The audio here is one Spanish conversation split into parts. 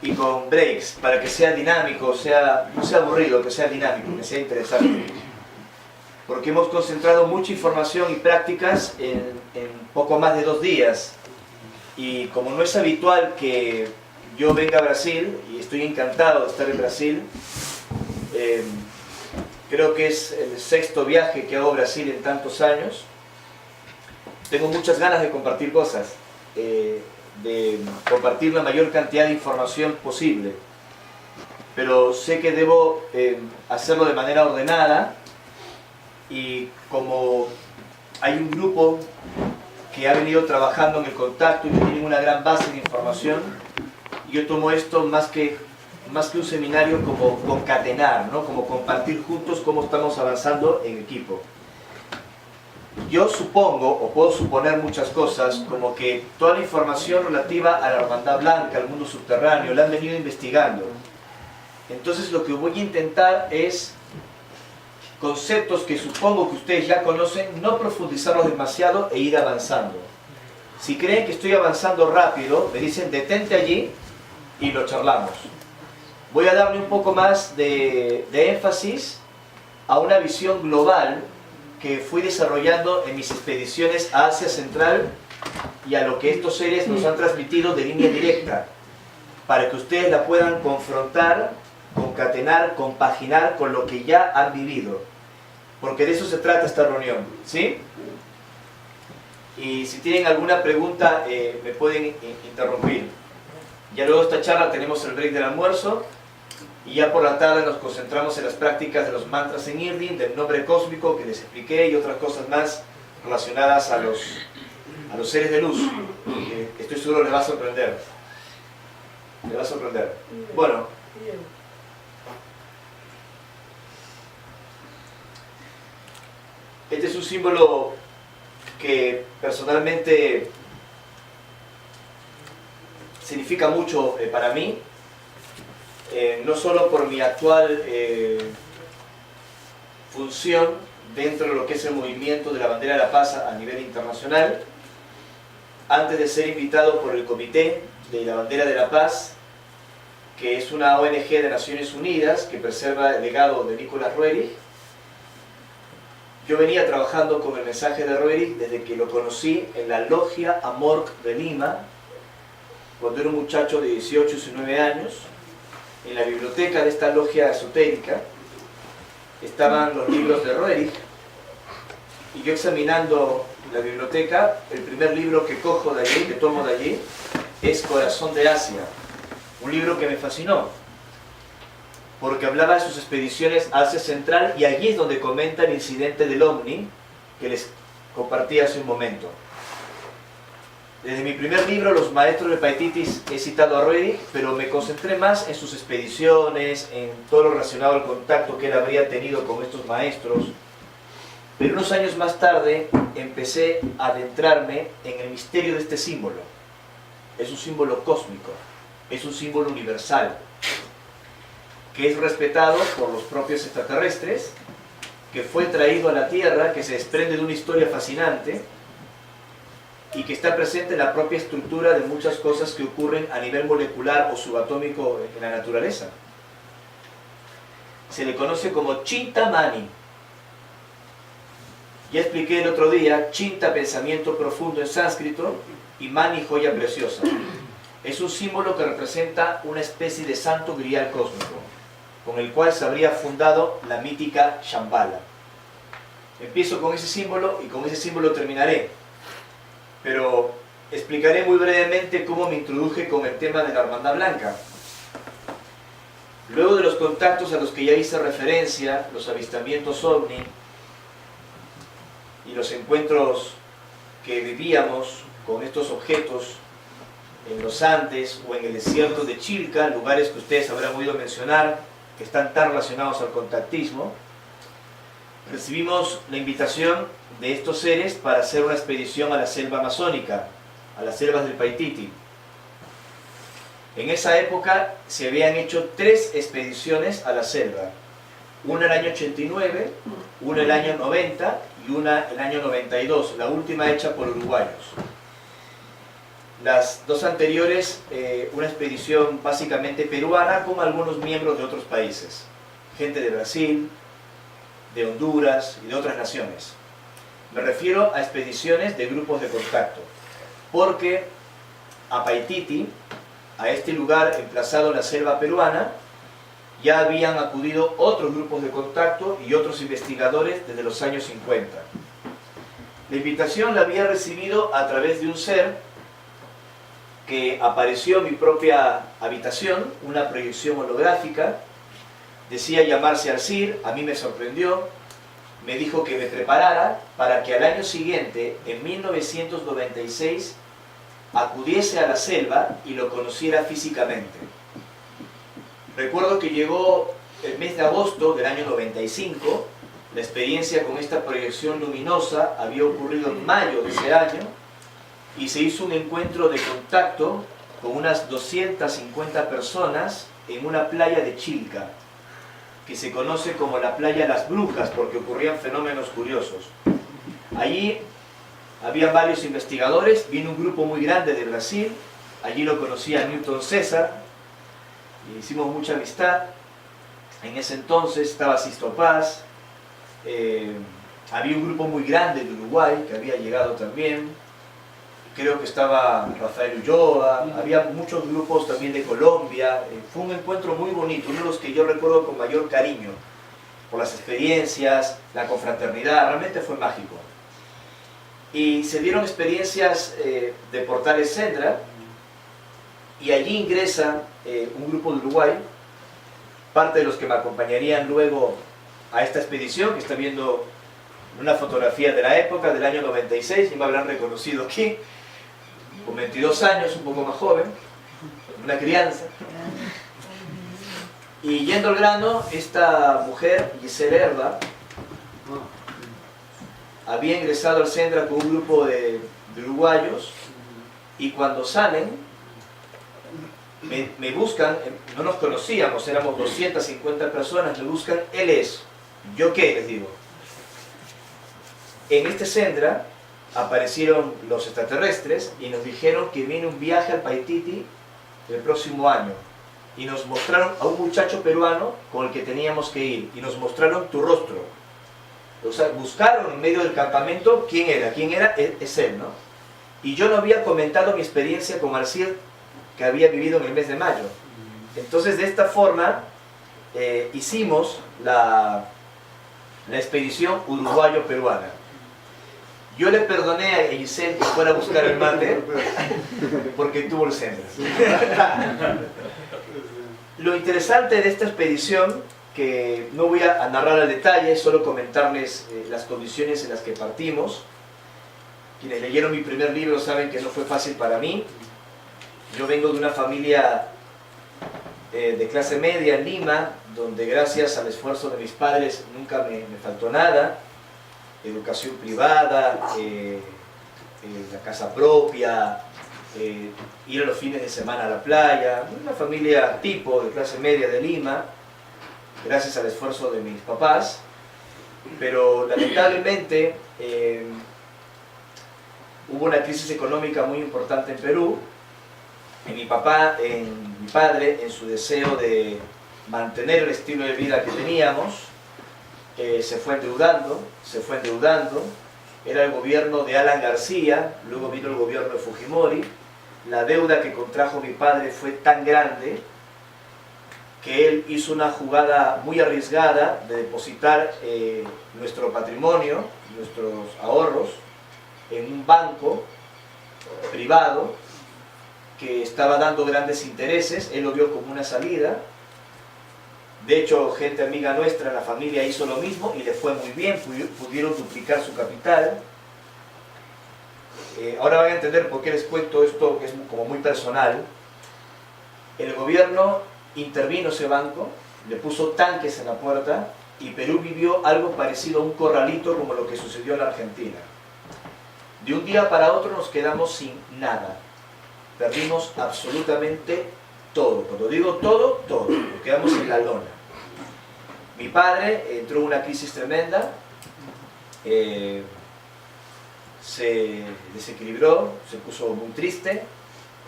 y con breaks, para que sea dinámico, no sea aburrido, que sea dinámico, que sea interesante. Porque hemos concentrado mucha información y prácticas en poco más de 2 días. Y como no es habitual que yo venga a Brasil, y estoy encantado de estar en Brasil, creo que es el 6º viaje que hago a Brasil en tantos años, tengo muchas ganas de compartir cosas, de compartir la mayor cantidad de información posible, pero sé que debo hacerlo de manera ordenada, y como hay un grupo que ha venido trabajando en el contacto y que tienen una gran base de información, yo tomo esto más que un seminario como concatenar, ¿no? Como compartir juntos cómo estamos avanzando en equipo. Yo supongo, o puedo suponer muchas cosas, como que toda la información relativa a la Hermandad Blanca, al mundo subterráneo, la han venido investigando. Entonces lo que voy a intentar es conceptos que supongo que ustedes ya conocen, no profundizarlos demasiado e ir avanzando. Si creen que estoy avanzando rápido, me dicen detente allí y lo charlamos. Voy a darle un poco más de énfasis a una visión global que fui desarrollando en mis expediciones a Asia Central y a lo que estos seres nos han transmitido de línea directa, para que ustedes la puedan confrontar, concatenar, compaginar con lo que ya han vivido. Porque de eso se trata esta reunión, ¿sí? Y si tienen alguna pregunta, me pueden interrumpir. Ya luego de esta charla tenemos el break del almuerzo, y ya por la tarde nos concentramos en las prácticas de los mantras en Irdin, del nombre cósmico que les expliqué, y otras cosas más relacionadas a los seres de luz, que estoy seguro les va a sorprender. Les va a sorprender. Bueno. Este es un símbolo que personalmente significa mucho para mí, no solo por mi actual función dentro de lo que es el movimiento de la bandera de la paz a nivel internacional. Antes de ser invitado por el Comité de la Bandera de la Paz, que es una ONG de Naciones Unidas que preserva el legado de Nicolás Roerich, yo venía trabajando con el mensaje de Roerich desde que lo conocí en la Logia Amorc de Lima, cuando era un muchacho de 18 o 19 años. En la biblioteca de esta logia esotérica estaban los libros de Roerich, y yo examinando la biblioteca, el primer libro que cojo de allí, que tomo de allí, es Corazón de Asia, un libro que me fascinó, porque hablaba de sus expediciones a Asia Central, y allí es donde comenta el incidente del OVNI que les compartí hace un momento. Desde mi primer libro, Los Maestros de Paititis, he citado a Roerich, pero me concentré más en sus expediciones, en todo lo relacionado al contacto que él habría tenido con estos maestros. Pero unos años más tarde empecé a adentrarme en el misterio de este símbolo. Es un símbolo cósmico, es un símbolo universal, que es respetado por los propios extraterrestres, que fue traído a la Tierra, que se desprende de una historia fascinante, y que está presente en la propia estructura de muchas cosas que ocurren a nivel molecular o subatómico en la naturaleza. Se le conoce como Chintamani. Ya expliqué el otro día, Chinta, pensamiento profundo en sánscrito, y Mani, joya preciosa. Es un símbolo que representa una especie de santo grial cósmico, con el cual se habría fundado la mítica Shambhala. Empiezo con ese símbolo y con ese símbolo terminaré. Pero explicaré muy brevemente cómo me introduje con el tema de la Hermandad Blanca. Luego de los contactos a los que ya hice referencia, los avistamientos OVNI y los encuentros que vivíamos con estos objetos en los Andes o en el desierto de Chilca, lugares que ustedes habrán oído mencionar, que están tan relacionados al contactismo, recibimos la invitación de estos seres para hacer una expedición a la selva amazónica, a las selvas del Paititi. En esa época se habían hecho 3 expediciones a la selva, una el año 89, una el año 90 y una el año 92, la última hecha por uruguayos. Las dos anteriores, una expedición básicamente peruana con algunos miembros de otros países, gente de Brasil, de Honduras y de otras naciones. Me refiero a expediciones de grupos de contacto, porque a Paititi, a este lugar emplazado en la selva peruana, ya habían acudido otros grupos de contacto y otros investigadores desde los años 50. La invitación la había recibido a través de un ser que apareció en mi propia habitación, una proyección holográfica. Decía llamarse Alcir, a mí me sorprendió, me dijo que me preparara para que al año siguiente, en 1996, acudiese a la selva y lo conociera físicamente. Recuerdo que llegó el mes de agosto del año 95, la experiencia con esta proyección luminosa había ocurrido en mayo de ese año, y se hizo un encuentro de contacto con unas 250 personas en una playa de Chilca, que se conoce como la playa Las Brujas, porque ocurrían fenómenos curiosos. Allí había varios investigadores, vino un grupo muy grande de Brasil, allí lo conocía a Newton César, y hicimos mucha amistad. En ese entonces estaba Sisto Paz, había un grupo muy grande de Uruguay que había llegado también, creo que estaba Rafael Ulloa, había muchos grupos también de Colombia. Fue un encuentro muy bonito, uno de los que yo recuerdo con mayor cariño, por las experiencias, la confraternidad, realmente fue mágico. Y se dieron experiencias de Portales Sendra, y allí ingresa un grupo de Uruguay, parte de los que me acompañarían luego a esta expedición, que está viendo una fotografía de la época, del año 96, y me habrán reconocido aquí, con 22 años, un poco más joven, una crianza. Y yendo al grano, esta mujer, Giselle Herba, había ingresado al Sendra con un grupo de uruguayos, y cuando salen, me buscan, no nos conocíamos, éramos 250 personas, me buscan, él es, ¿yo qué? Les digo. En este Sendra aparecieron los extraterrestres y nos dijeron que viene un viaje al Paititi el próximo año, y nos mostraron a un muchacho peruano con el que teníamos que ir, y nos mostraron tu rostro. O sea, buscaron en medio del campamento quién era, es él, ¿no? Y yo no había comentado mi experiencia con Alcir, que había vivido en el mes de mayo. Entonces, de esta forma, hicimos la expedición uruguayo-peruana. Yo le perdoné a Giselle que fuera a buscar el mate, porque tuvo el Sendra. Lo interesante de esta expedición, que no voy a narrar al detalle, solo comentarles las condiciones en las que partimos. Quienes leyeron mi primer libro saben que no fue fácil para mí. Yo vengo de una familia de clase media en Lima, donde gracias al esfuerzo de mis padres nunca me faltó nada. Educación privada, la casa propia, ir a los fines de semana a la playa, una familia tipo de clase media de Lima, gracias al esfuerzo de mis papás. Pero lamentablemente hubo una crisis económica muy importante en Perú, y mi padre, en su deseo de mantener el estilo de vida que teníamos, se fue endeudando, era el gobierno de Alan García, luego vino el gobierno de Fujimori. La deuda que contrajo mi padre fue tan grande que él hizo una jugada muy arriesgada de depositar nuestro patrimonio, nuestros ahorros, en un banco privado que estaba dando grandes intereses. Él lo vio como una salida. De hecho, gente amiga nuestra en la familia hizo lo mismo y le fue muy bien, pudieron duplicar su capital. Ahora van a entender por qué les cuento esto, que es como muy personal. El gobierno intervino ese banco, le puso tanques en la puerta, y Perú vivió algo parecido a un corralito, como lo que sucedió en la Argentina. De un día para otro nos quedamos sin nada. Perdimos absolutamente todo. Cuando digo todo, todo. Nos quedamos en la lona. Mi padre entró en una crisis tremenda, se desequilibró, se puso muy triste,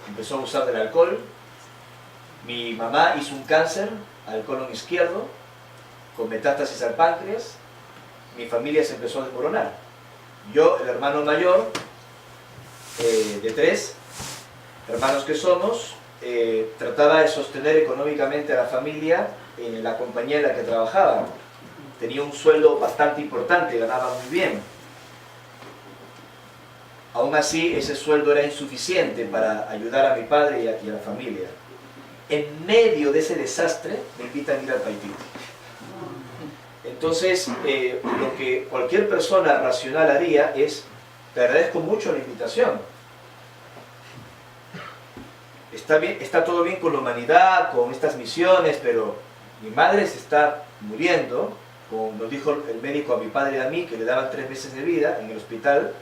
empezó a abusar del alcohol. Mi mamá hizo un cáncer al colon izquierdo, con metástasis al páncreas. Mi familia se empezó a desmoronar. Yo, el hermano mayor, de 3 hermanos que somos, trataba de sostener económicamente a la familia en la compañía en la que trabajaba. Tenía un sueldo bastante importante, ganaba muy bien. Aún así, ese sueldo era insuficiente para ayudar a mi padre y a la familia. En medio de ese desastre, me invitan a ir al Paititi. Entonces, lo que cualquier persona racional haría es: te agradezco mucho la invitación. Está bien, está todo bien con la humanidad, con estas misiones, pero mi madre se está muriendo, como nos dijo el médico a mi padre y a mí, que le daban 3 meses de vida en el hospital.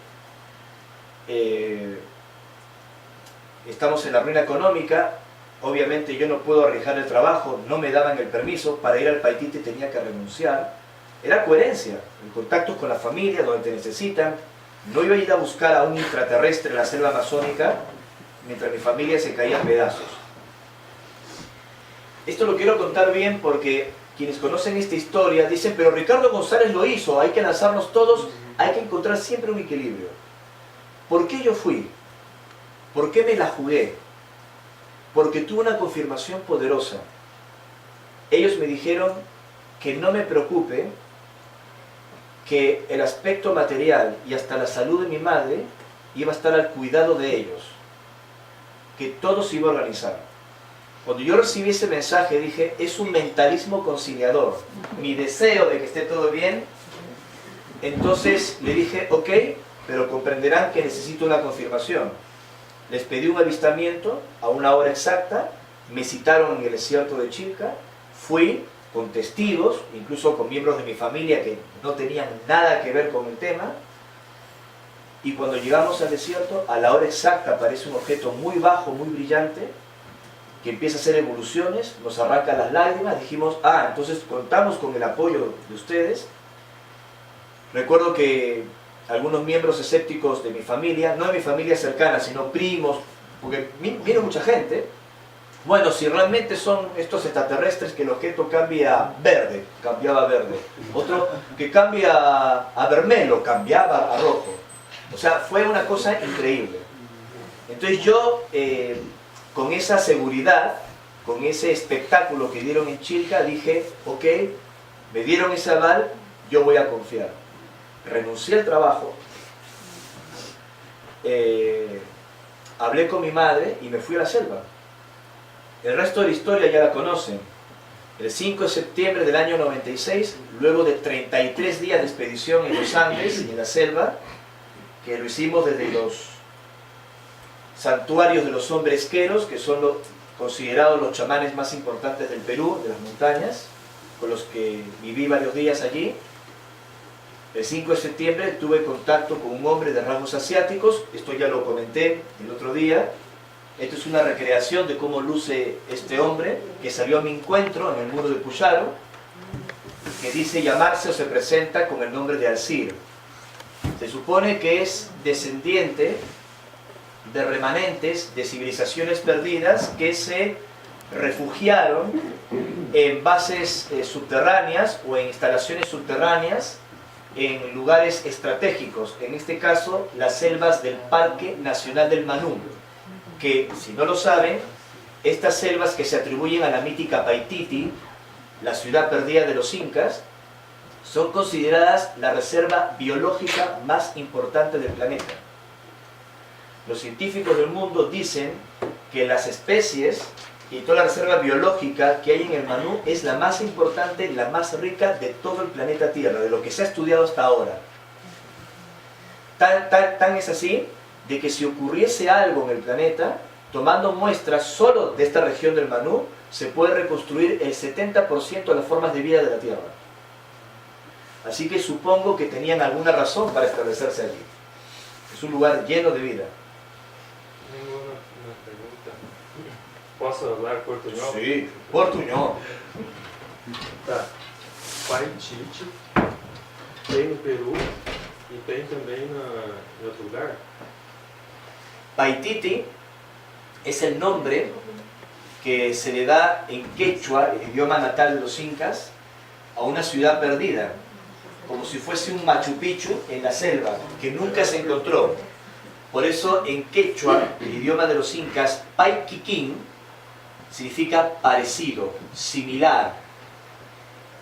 Estamos en la ruina económica. Obviamente yo no puedo arriesgar el trabajo, no me daban el permiso, para ir al Paititi tenía que renunciar. Era coherencia, el contacto con la familia, donde te necesitan. No iba a ir a buscar a un extraterrestre en la selva amazónica, mientras mi familia se caía en pedazos. Esto lo quiero contar bien porque quienes conocen esta historia dicen: pero Ricardo González lo hizo, hay que lanzarnos todos, hay que encontrar siempre un equilibrio. ¿Por qué yo fui? ¿Por qué me la jugué? Porque tuve una confirmación poderosa. Ellos me dijeron que no me preocupe, que el aspecto material y hasta la salud de mi madre iba a estar al cuidado de ellos, que todo se iba a organizar. Cuando yo recibí ese mensaje dije: es un mentalismo conciliador, mi deseo de que esté todo bien. Entonces le dije: ok, pero comprenderán que necesito una confirmación. Les pedí un avistamiento a una hora exacta, me citaron en el desierto de Chilca, fui con testigos, incluso con miembros de mi familia que no tenían nada que ver con el tema, y cuando llegamos al desierto, a la hora exacta aparece un objeto muy bajo, muy brillante, que empieza a hacer evoluciones, nos arranca las lágrimas. Dijimos: ah, entonces contamos con el apoyo de ustedes. Recuerdo que algunos miembros escépticos de mi familia, no de mi familia cercana, sino primos, porque vino mucha gente: bueno, si realmente son estos extraterrestres, que el objeto cambia verde, cambiaba a verde. Otro que cambia a vermelo, cambiaba a rojo. O sea, fue una cosa increíble. Entonces yo, con esa seguridad, con ese espectáculo que dieron en Chilca, dije: ok, me dieron ese aval, yo voy a confiar. Renuncié al trabajo, hablé con mi madre y me fui a la selva. El resto de la historia ya la conocen. El 5 de septiembre del año 96, luego de 33 días de expedición en los Andes y en la selva, que lo hicimos desde los santuarios de los hombresqueros, que son considerados los chamanes más importantes del Perú, de las montañas, con los que viví varios días allí. El 5 de septiembre tuve contacto con un hombre de rasgos asiáticos. Esto ya lo comenté el otro día. Esto es una recreación de cómo luce este hombre, que salió a mi encuentro en el muro de Puyaro, que dice llamarse o se presenta con el nombre de Alcir. Se supone que es descendiente de remanentes de civilizaciones perdidas que se refugiaron en bases subterráneas o en instalaciones subterráneas en lugares estratégicos, en este caso las selvas del Parque Nacional del Manú, que, si no lo saben, estas selvas que se atribuyen a la mítica Paititi, la ciudad perdida de los incas, son consideradas la reserva biológica más importante del planeta. Los científicos del mundo dicen que las especies y toda la reserva biológica que hay en el Manú es la más importante, la más rica de todo el planeta Tierra, de lo que se ha estudiado hasta ahora. Tan es así de que si ocurriese algo en el planeta, tomando muestras solo de esta región del Manú, se puede reconstruir el 70% de las formas de vida de la Tierra. Así que supongo que tenían alguna razón para establecerse allí. Es un lugar lleno de vida. Tengo una pregunta. ¿Posso hablar portuñol? Sí, portuñol. Tá. Paititi tem no Peru e tem também em outro lugar? Paititi es el nombre que se le da en quechua, el idioma natal de los incas, a una ciudad perdida, como si fuese un Machu Picchu en la selva, que nunca se encontró. Por eso en quechua, el idioma de los incas, Paiquiquín significa parecido, similar,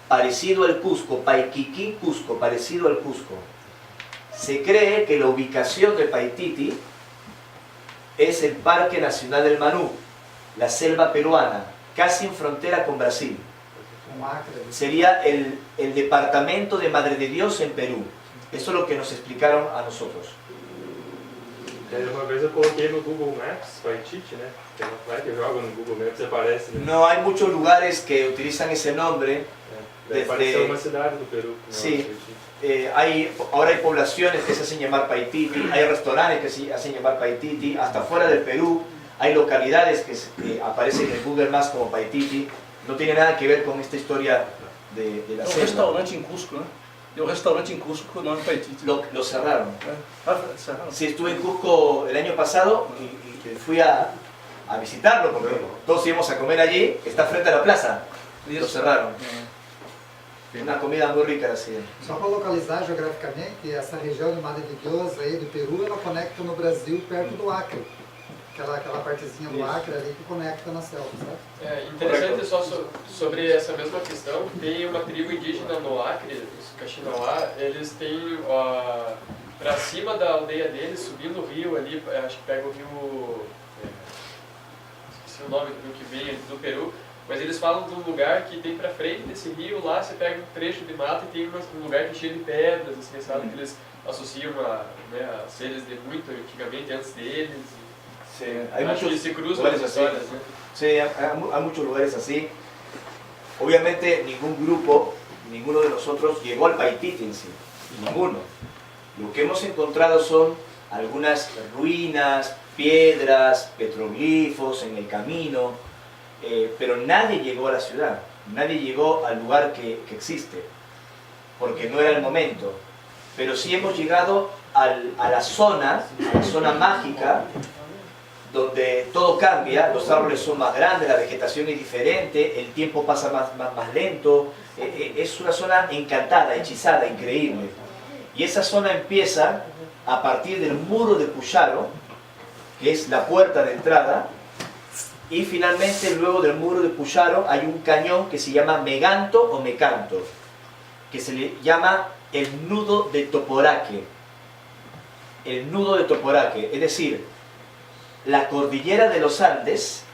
parecido al Cusco, Paiquiquín, Cusco, parecido al Cusco. Se cree que la ubicación de Paititi es el Parque Nacional del Manú, la selva peruana, casi en frontera con Brasil. Sería el departamento de Madre de Dios en Perú. Eso es lo que nos explicaron a nosotros. Uma vez eu coloquei no Google Maps, Paititi, né? Porque vai que joga no Google Maps e aparece, né? No hay muchos lugares que utilizan ese nombre. Deve aparecer uma cidade do Peru. Sí, ahora hay poblaciones que se hacen llamar Paititi, hay restaurantes que se hacen llamar Paititi, hasta fuera del Perú hay localidades que aparecen en Google Maps como Paititi. No tiene nada que ver con esta historia de la selva. Restaurante en Cusco, ¿no? Y un restaurante en Cusco no en Paititi. Lo cerraron. Cerraron. Sí, estuve en Cusco el año pasado y fui a visitarlo porque todos íbamos a comer allí, está frente a la plaza. Lo cerraron. Uma comida muito rica assim. Só para localizar geograficamente, essa região de Madre de Deus aí do Peru, ela conecta no Brasil perto do Acre. Aquela partezinha do Acre ali que conecta na selva, sabe? É interessante só sobre essa mesma questão, tem uma tribo indígena no Acre, os Kaxinawá, eles têm para cima da aldeia deles, subindo o rio ali, acho que pega o rio, esqueci o nome do rio que vem do Peru, mas eles falam de um lugar que tem pra frente desse rio, lá você pega um trecho de mata e tem um lugar que é cheio de pedras, assim, sabe, que eles associam a seres de muito antigamente, antes deles. Sí, hay Acho que muchos se cruzam lugares as así. histórias, né? Sí, hay muchos lugares así. Obviamente ningún grupo, ninguno de nosotros llegó al Paititi en sí, ninguno. Lo que hemos encontrado son algunas ruinas, piedras, petroglifos en el camino, pero nadie llegó a la ciudad, nadie llegó al lugar que existe, porque no era el momento. Pero sí hemos llegado a la zona mágica, donde todo cambia, los árboles son más grandes, la vegetación es diferente, el tiempo pasa más lento, es una zona encantada, hechizada, increíble. Y esa zona empieza a partir del muro de Puyaro, que es la puerta de entrada, y finalmente luego del muro de Puyaro hay un cañón que se llama Meganto o Mecanto, que se le llama el nudo de Toporaque. El nudo de Toporaque, es decir, la cordillera de los Andes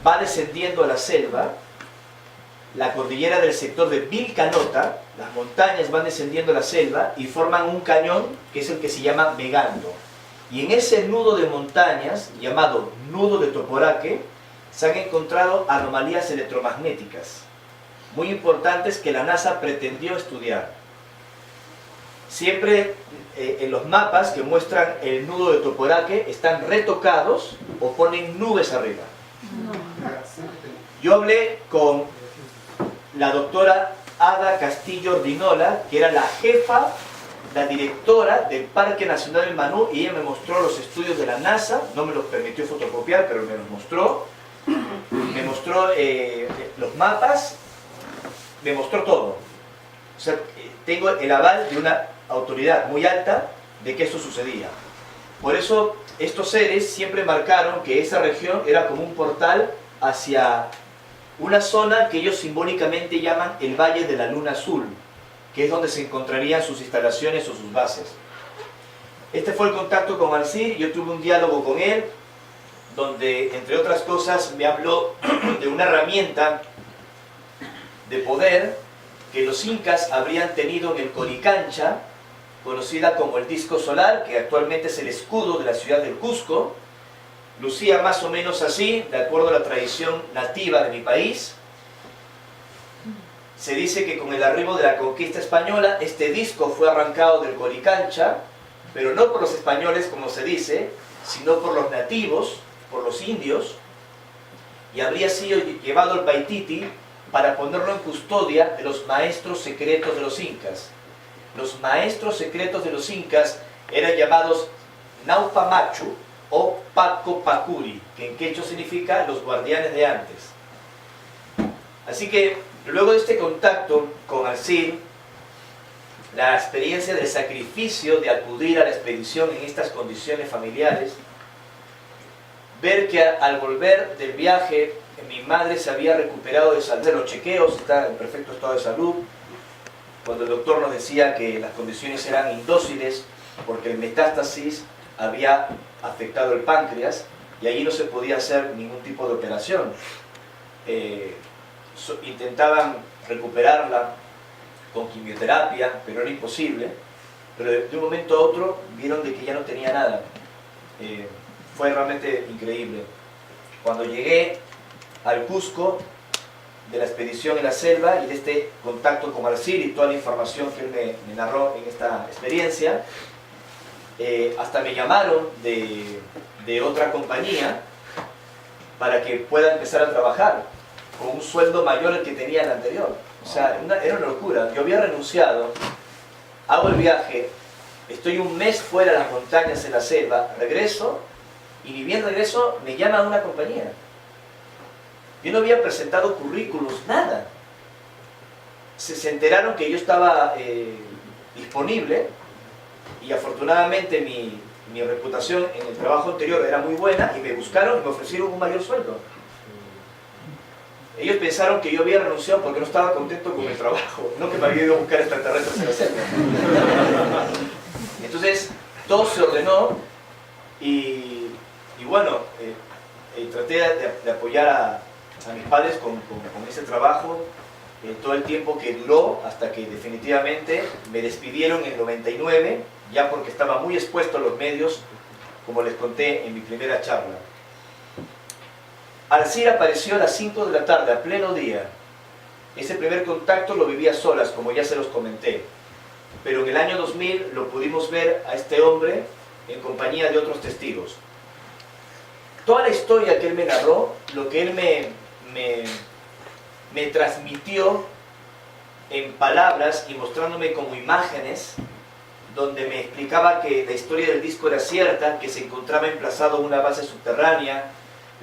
va descendiendo a la selva, la cordillera del sector de Vilcanota, las montañas van descendiendo a la selva y forman un cañón que es el que se llama Meganto. Y en ese nudo de montañas, llamado nudo de Toporaque, se han encontrado anomalías electromagnéticas muy importantes que la NASA pretendió estudiar. Siempre en los mapas que muestran el nudo de Toporaque están retocados o ponen nubes arriba. Yo hablé con la doctora Ada Castillo Ordinola, que era la jefa, la directora del Parque Nacional del Manú, y ella me mostró los estudios de la NASA, no me los permitió fotocopiar, pero me los mostró, los mapas, me mostró todo. O sea, tengo el aval de una autoridad muy alta de que esto sucedía. Por eso estos seres siempre marcaron que esa región era como un portal hacia una zona que ellos simbólicamente llaman el Valle de la Luna Azul, que es donde se encontrarían sus instalaciones o sus bases. Este fue el contacto con Alcir. Yo tuve un diálogo con él, donde entre otras cosas me habló de una herramienta de poder que los incas habrían tenido en el Coricancha, conocida como el disco solar, que actualmente es el escudo de la ciudad del Cusco. Lucía más o menos así, de acuerdo a la tradición nativa de mi país. Se dice que con el arribo de la conquista española, este disco fue arrancado del Coricancha, pero no por los españoles, como se dice, sino por los nativos, por los indios, y habría sido llevado al Paititi para ponerlo en custodia de los maestros secretos de los incas. Los maestros secretos de los incas eran llamados Naupamachu o Paco Pacuri, que en quechua significa los guardianes de antes. Así que luego de este contacto con Alcir, la experiencia del sacrificio de acudir a la expedición en estas condiciones familiares, ver que al volver del viaje mi madre se había recuperado de salud, de los chequeos, está en perfecto estado de salud, cuando el doctor nos decía que las condiciones eran indóciles porque el metástasis había afectado el páncreas y allí no se podía hacer ningún tipo de operación. Intentaban recuperarla con quimioterapia, pero era imposible. Pero de un momento a otro vieron de que ya no tenía nada. Fue realmente increíble. Cuando llegué al Cusco, de la expedición en la selva y de este contacto con Alcir y toda la información que él me narró en esta experiencia, hasta me llamaron de otra compañía para que pueda empezar a trabajar con un sueldo mayor al que tenía el anterior. O sea, era una locura. Yo había renunciado, hago el viaje, estoy un mes fuera de las montañas en la selva, regreso y ni bien regreso me llama una compañía. Yo no había presentado currículos, nada. Se enteraron que yo estaba disponible y afortunadamente mi reputación en el trabajo anterior era muy buena y me buscaron y me ofrecieron un mayor sueldo. Ellos pensaron que yo había renunciado porque no estaba contento con el trabajo, no que me había ido a buscar extraterrestres en la selva. Entonces, todo se ordenó y bueno, traté de apoyar a mis padres con ese trabajo todo el tiempo que duró, hasta que definitivamente me despidieron en el 99, ya porque estaba muy expuesto a los medios, como les conté en mi primera charla. Alcir apareció a las 5 de la tarde, a pleno día. Ese primer contacto lo viví a solas, como ya se los comenté. Pero en el año 2000 lo pudimos ver a este hombre en compañía de otros testigos. Toda la historia que él me narró, lo que él me transmitió en palabras y mostrándome como imágenes, donde me explicaba que la historia del disco era cierta, que se encontraba emplazado en una base subterránea,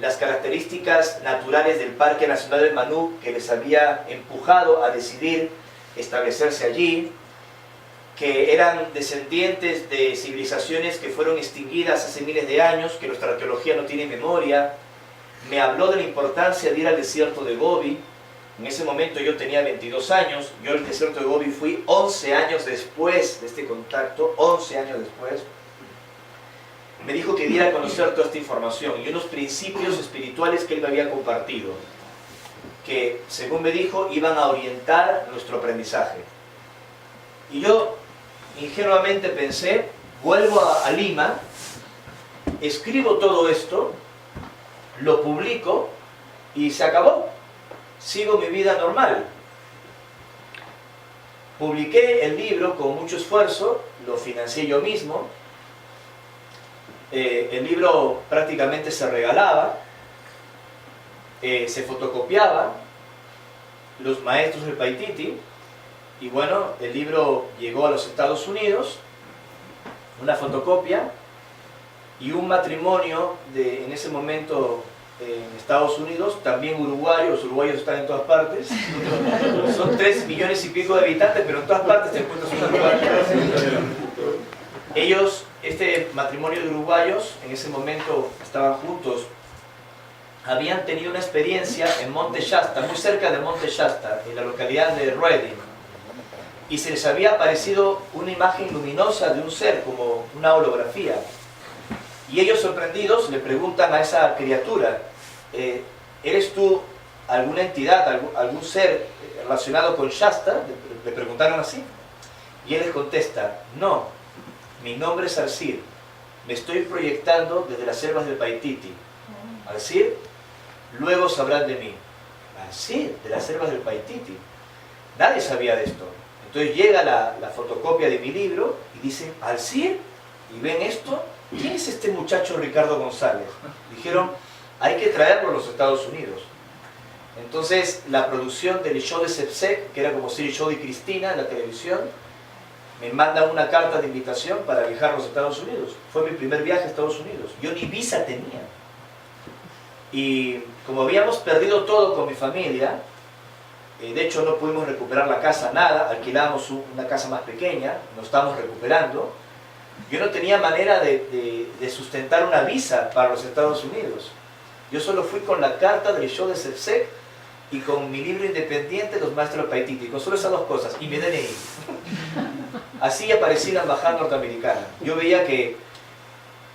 las características naturales del Parque Nacional del Manú que les había empujado a decidir establecerse allí, que eran descendientes de civilizaciones que fueron extinguidas hace miles de años, que nuestra arqueología no tiene memoria. Me habló de la importancia de ir al desierto de Gobi. En ese momento yo tenía 22 años, yo al desierto de Gobi fui 11 años después de este contacto, 11 años después. Me dijo que diera a conocer toda esta información y unos principios espirituales que él me había compartido, que según me dijo iban a orientar nuestro aprendizaje. Y yo ingenuamente pensé, vuelvo a Lima, escribo todo esto, lo publico y se acabó. Sigo mi vida normal. Publiqué el libro con mucho esfuerzo, lo financié yo mismo. El libro prácticamente se regalaba, se fotocopiaba, los maestros del Paititi, y bueno, el libro llegó a los Estados Unidos, una fotocopia y un matrimonio en ese momento en Estados Unidos, también uruguayos. Los uruguayos están en todas partes, son 3 millones y pico de habitantes, pero en todas partes te encuentras un uruguayo. Ellos, este matrimonio de uruguayos, en ese momento estaban juntos, habían tenido una experiencia en Monte Shasta, muy cerca de Monte Shasta, en la localidad de Redding, y se les había aparecido una imagen luminosa de un ser, como una holografía. Y ellos, sorprendidos, le preguntan a esa criatura, ¿eres tú alguna entidad, algún ser relacionado con Shasta? Le preguntaron así. Y él les contesta, no, mi nombre es Alcir, me estoy proyectando desde las selvas del Paititi. Alcir, luego sabrán de mí. Alcir, de las selvas del Paititi. Nadie sabía de esto. Entonces llega la fotocopia de mi libro y dicen, Alcir, y ven esto, ¿quién es este muchacho Ricardo González? Dijeron, hay que traerlo a los Estados Unidos. Entonces la producción del show de Sepsek, que era como si el show de Cristina en la televisión, me mandan una carta de invitación para viajar a los Estados Unidos. Fue mi primer viaje a Estados Unidos. Yo ni visa tenía. Y como habíamos perdido todo con mi familia, de hecho no pudimos recuperar la casa, nada, alquilamos una casa más pequeña, nos estábamos recuperando. Yo no tenía manera de sustentar una visa para los Estados Unidos. Yo solo fui con la carta del show de CEPSEC y con mi libro independiente, Los Maestros Paititi, con solo esas dos cosas, y mi DNI. Así aparecí en la embajada norteamericana. Yo veía que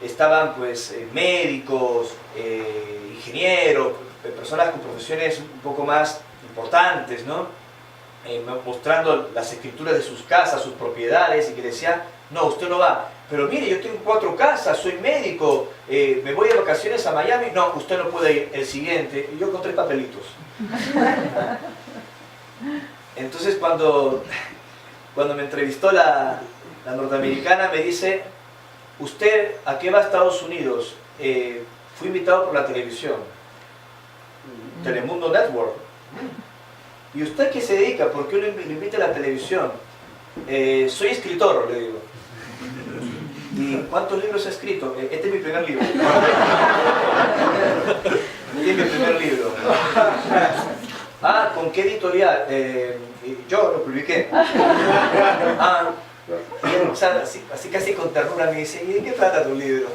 estaban pues médicos, ingenieros, personas con profesiones un poco más importantes, ¿no? Mostrando las escrituras de sus casas, sus propiedades, y que decían, no, usted no va. Pero mire, yo tengo 4 casas, soy médico, me voy de vacaciones a Miami. No, usted no puede ir, el siguiente. Y yo con 3 papelitos. Entonces cuando me entrevistó la norteamericana, me dice, ¿usted a qué va a Estados Unidos? Fui invitado por la televisión, Telemundo Network. ¿Y usted a qué se dedica? ¿Por qué lo invita a la televisión? Soy escritor, le digo. ¿Y cuántos libros ha escrito? Este es mi primer libro. Este es mi primer libro. Ah, ¿con qué editorial? Yo lo publiqué. Ah, y, o sea, así casi con ternura me dice, ¿y de qué trata tu libro?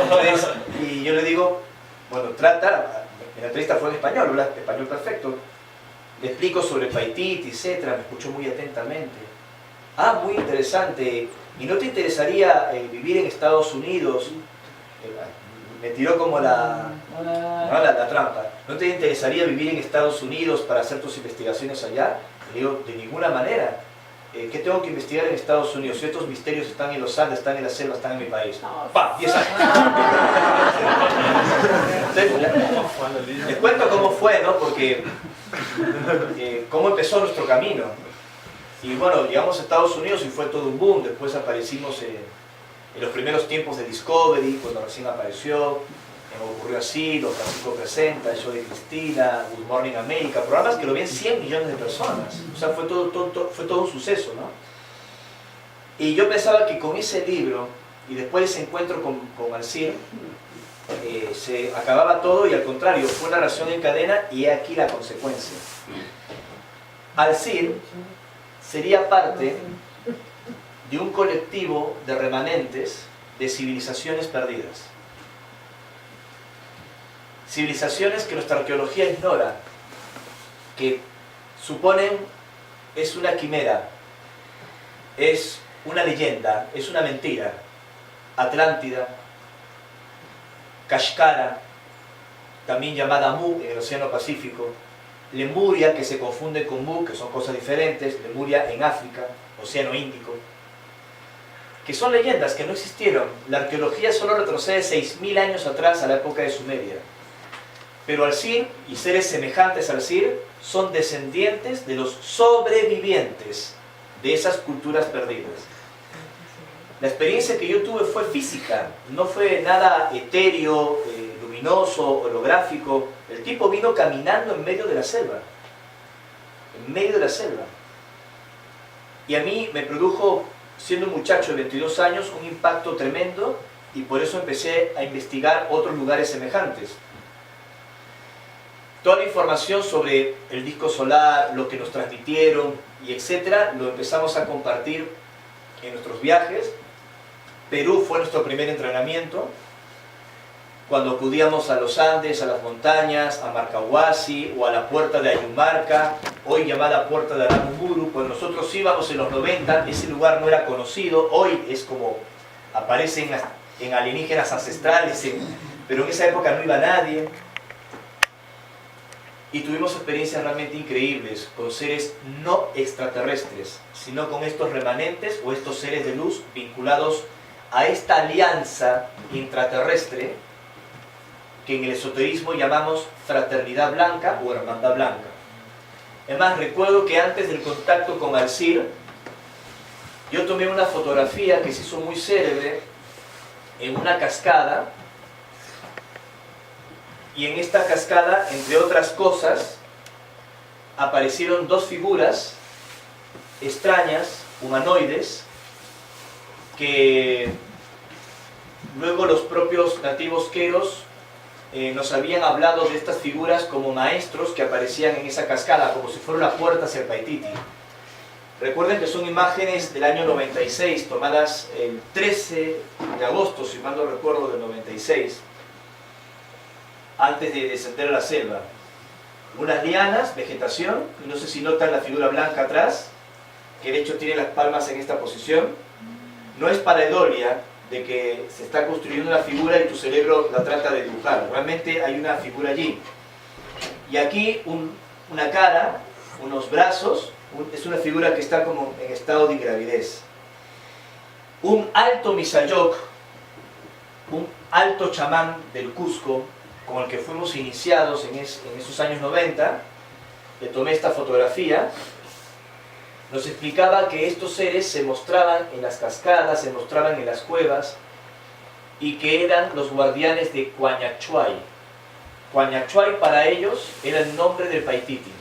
Entonces, y yo le digo, bueno, trata, en la entrevista fue en español, habla español perfecto. Le explico sobre Paititi, etc. Me escuchó muy atentamente. Ah, muy interesante. ¿Y no te interesaría vivir en Estados Unidos? Me tiró como la trampa. ¿No te interesaría vivir en Estados Unidos para hacer tus investigaciones allá? Le digo, de ninguna manera. ¿Qué tengo que investigar en Estados Unidos? Si estos misterios están en los Andes, están en la selva, están en mi país. ¡Pam! 10 años. Entonces, les cuento cómo fue, ¿no? Porque cómo empezó nuestro camino. Y bueno, llegamos a Estados Unidos y fue todo un boom. Después aparecimos en los primeros tiempos de Discovery, cuando recién apareció. Me ocurrió así, Don Francisco Presenta, El Show de Cristina, Good Morning America, programas que lo ven 100 millones de personas. O sea, fue todo un suceso, ¿no? Y yo pensaba que con ese libro, y después de ese encuentro con Alcir, se acababa todo, y al contrario, fue una reacción en cadena, y he aquí la consecuencia. Alcir sería parte de un colectivo de remanentes de civilizaciones perdidas. Civilizaciones que nuestra arqueología ignora, que suponen es una quimera, es una leyenda, es una mentira. Atlántida, Kashkara, también llamada Mu en el Océano Pacífico, Lemuria, que se confunde con Mu, que son cosas diferentes, Lemuria en África, Océano Índico, que son leyendas que no existieron. La arqueología solo retrocede 6.000 años atrás, a la época de Sumeria. Pero Alcir y seres semejantes a Alcir son descendientes de los sobrevivientes de esas culturas perdidas. La experiencia que yo tuve fue física, no fue nada etéreo, luminoso, holográfico. El tipo vino caminando en medio de la selva. En medio de la selva. Y a mí me produjo, siendo un muchacho de 22 años, un impacto tremendo, y por eso empecé a investigar otros lugares semejantes. Toda la información sobre el disco solar, lo que nos transmitieron y etcétera, lo empezamos a compartir en nuestros viajes. Perú fue nuestro primer entrenamiento, cuando acudíamos a los Andes, a las montañas, a Marcahuasi o a la puerta de Ayumarca, hoy llamada puerta de Aramuguru. Pues nosotros íbamos en los 90, ese lugar no era conocido, hoy es como aparecen en alienígenas ancestrales, pero en esa época no iba nadie. Y tuvimos experiencias realmente increíbles con seres no extraterrestres, sino con estos remanentes o estos seres de luz vinculados a esta alianza intraterrestre que en el esoterismo llamamos fraternidad blanca o hermandad blanca. Además, recuerdo que antes del contacto con Alcir, yo tomé una fotografía que se hizo muy célebre en una cascada. Y en esta cascada, entre otras cosas, aparecieron 2 figuras extrañas humanoides que luego los propios nativos queros nos habían hablado de estas figuras como maestros que aparecían en esa cascada, como si fuera una puerta hacia el Paititi. Recuerden que son imágenes del año 96, tomadas el 13 de agosto, si mal no recuerdo, del 96, antes de descender a la selva. Unas lianas, vegetación, y no sé si notan la figura blanca atrás, que de hecho tiene las palmas en esta posición. No es pareidolia de que se está construyendo una figura y tu cerebro la trata de dibujar. Realmente hay una figura allí. Y aquí una cara, unos brazos, es una figura que está como en estado de ingravidez. Un alto Misayoc, un alto chamán del Cusco, con el que fuimos iniciados en esos años 90, le tomé esta fotografía, nos explicaba que estos seres se mostraban en las cascadas, se mostraban en las cuevas, y que eran los guardianes de Quañachuay. Quañachuay para ellos era el nombre del Paititi,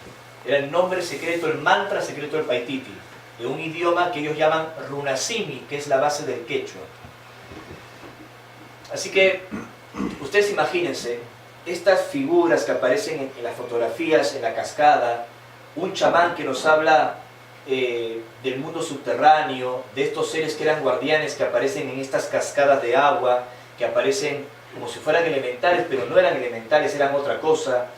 era el nombre secreto, el mantra secreto del Paititi, de un idioma que ellos llaman Runasimi, que es la base del quechua. Así que, ustedes imagínense, estas figuras que aparecen en las fotografías, en la cascada, un chamán que nos habla del mundo subterráneo, de estos seres que eran guardianes que aparecen en estas cascadas de agua, que aparecen como si fueran elementales, pero no eran elementales, eran otra cosa,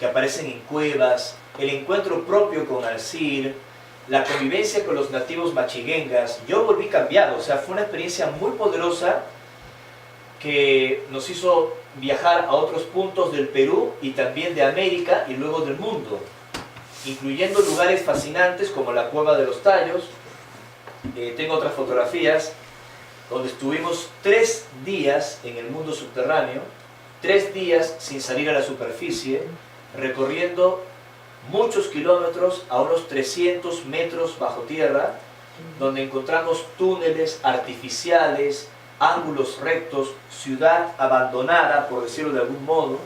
que aparecen en cuevas, el encuentro propio con Alcir, la convivencia con los nativos machiguengas. Yo volví cambiado, o sea, fue una experiencia muy poderosa que nos hizo viajar a otros puntos del Perú y también de América y luego del mundo, incluyendo lugares fascinantes como la Cueva de los Tallos. Tengo otras fotografías donde estuvimos 3 días en el mundo subterráneo, 3 días sin salir a la superficie, recorriendo muchos kilómetros a unos 300 metros bajo tierra, donde encontramos túneles artificiales, ángulos rectos, ciudad abandonada, por decirlo de algún modo.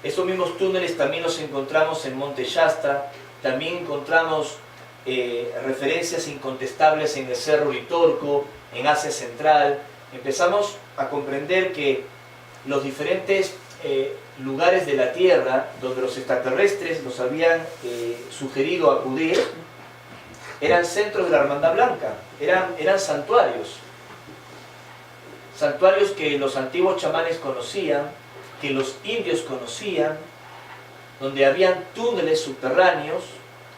Esos mismos túneles también los encontramos en Monte Shasta, también encontramos referencias incontestables en el Cerro Litorco, en Asia Central. Empezamos a comprender que los diferentes lugares de la Tierra donde los extraterrestres nos habían sugerido acudir eran centros de la Hermandad Blanca, eran santuarios. Santuarios que los antiguos chamanes conocían, que los indios conocían, donde habían túneles subterráneos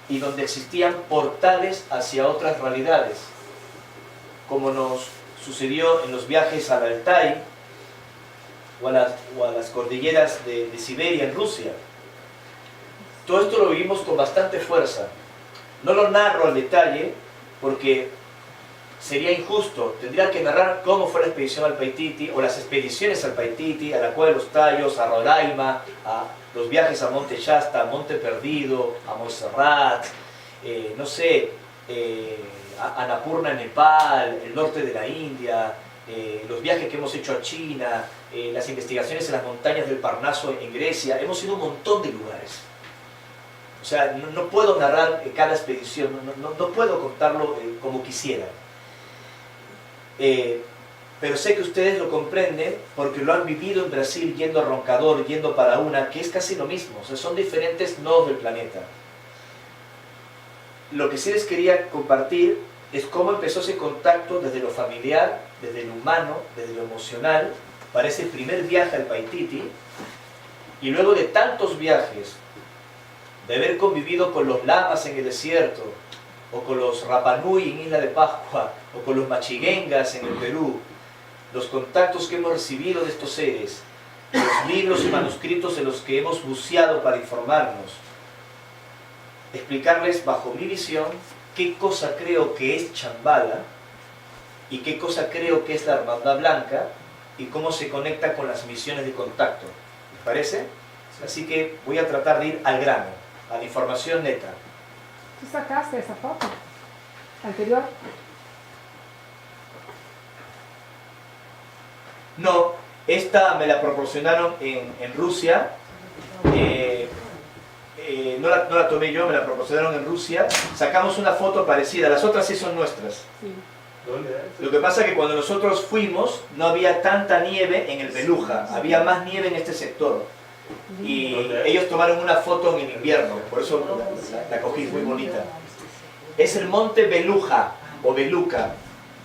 y donde existían portales hacia otras realidades, como nos sucedió en los viajes al Altai o a las cordilleras de Siberia en Rusia. Todo esto lo vivimos con bastante fuerza. No lo narro al detalle porque sería injusto. Tendría que narrar cómo fue la expedición al Paititi, o las expediciones al Paititi, a la Cueva de los Tallos, a Roraima, a los viajes a Monte Shasta, a Monte Perdido, a Montserrat, no sé, a Annapurna en Nepal, el norte de la India, los viajes que hemos hecho a China, las investigaciones en las montañas del Parnaso en Grecia. Hemos ido a un montón de lugares. O sea, no puedo narrar cada expedición, no puedo contarlo como quisiera. Pero sé que ustedes lo comprenden porque lo han vivido en Brasil, yendo a Roncador, yendo a Paraúna, que es casi lo mismo. O sea, son diferentes nodos del planeta. Lo que sí les quería compartir es cómo empezó ese contacto desde lo familiar, desde lo humano, desde lo emocional, para ese primer viaje al Paititi, y luego de tantos viajes, de haber convivido con los lamas en el desierto, o con los Rapanui en Isla de Pascua, o con los machiguengas en el Perú, los contactos que hemos recibido de estos seres, los libros y manuscritos en los que hemos buceado para informarnos, explicarles bajo mi visión qué cosa creo que es Chambala y qué cosa creo que es la Hermandad Blanca y cómo se conecta con las misiones de contacto. ¿Les parece? Así que voy a tratar de ir al grano, a la información neta. ¿Tú sacaste esa foto anterior? No, esta me la proporcionaron en Rusia. no la tomé yo, me la proporcionaron en Rusia. Sacamos una foto parecida, las otras sí son nuestras. Sí. ¿Dónde es? Lo que pasa es que cuando nosotros fuimos no había tanta nieve en el Beluja, había más nieve en este sector. Y ellos tomaron una foto en el invierno, por eso la cogí, muy bonita. Es el monte Beluja o Beluca,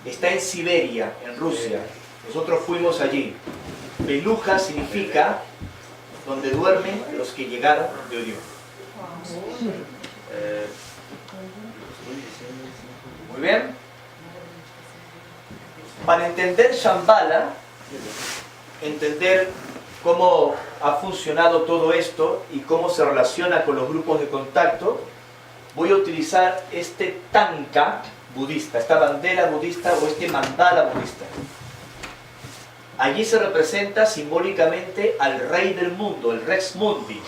está en Siberia, en Rusia. Nosotros fuimos allí. Beluja significa donde duermen los que llegaron de Orión. Muy bien. Para entender Shambhala, entender cómo ha funcionado todo esto y cómo se relaciona con los grupos de contacto, voy a utilizar este tanka budista, esta bandera budista o este mandala budista. Allí se representa simbólicamente al rey del mundo, el Rex Mundi,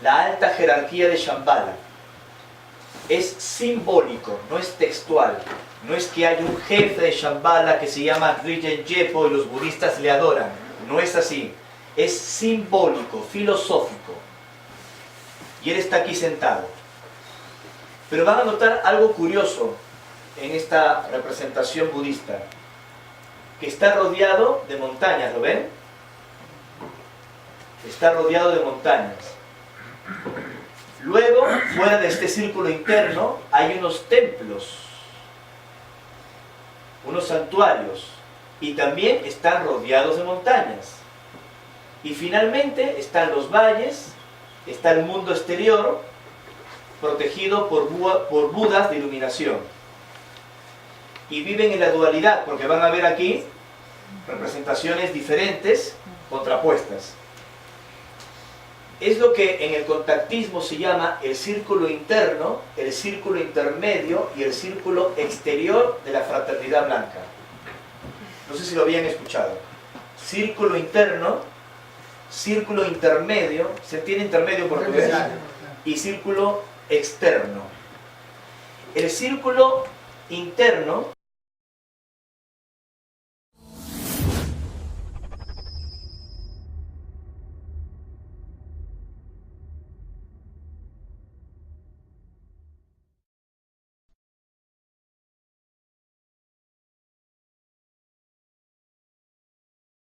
la alta jerarquía de Shambhala. Es simbólico, no es textual. No es que haya un jefe de Shambhala que se llama Rinchen Jepo y los budistas le adoran. No es así. Es simbólico, filosófico. Y él está aquí sentado. Pero van a notar algo curioso en esta representación budista. Que está rodeado de montañas, ¿lo ven? Está rodeado de montañas. Luego, fuera de este círculo interno, hay unos templos, unos santuarios, y también están rodeados de montañas. Y finalmente están los valles, está el mundo exterior, protegido por budas de iluminación. Y viven en la dualidad, porque van a ver aquí representaciones diferentes, contrapuestas. Es lo que en el contactismo se llama el círculo interno, el círculo intermedio y el círculo exterior de la fraternidad blanca. No sé si lo habían escuchado. Círculo interno, círculo intermedio, ¿se entiende intermedio en portugués? Y círculo externo. El círculo interno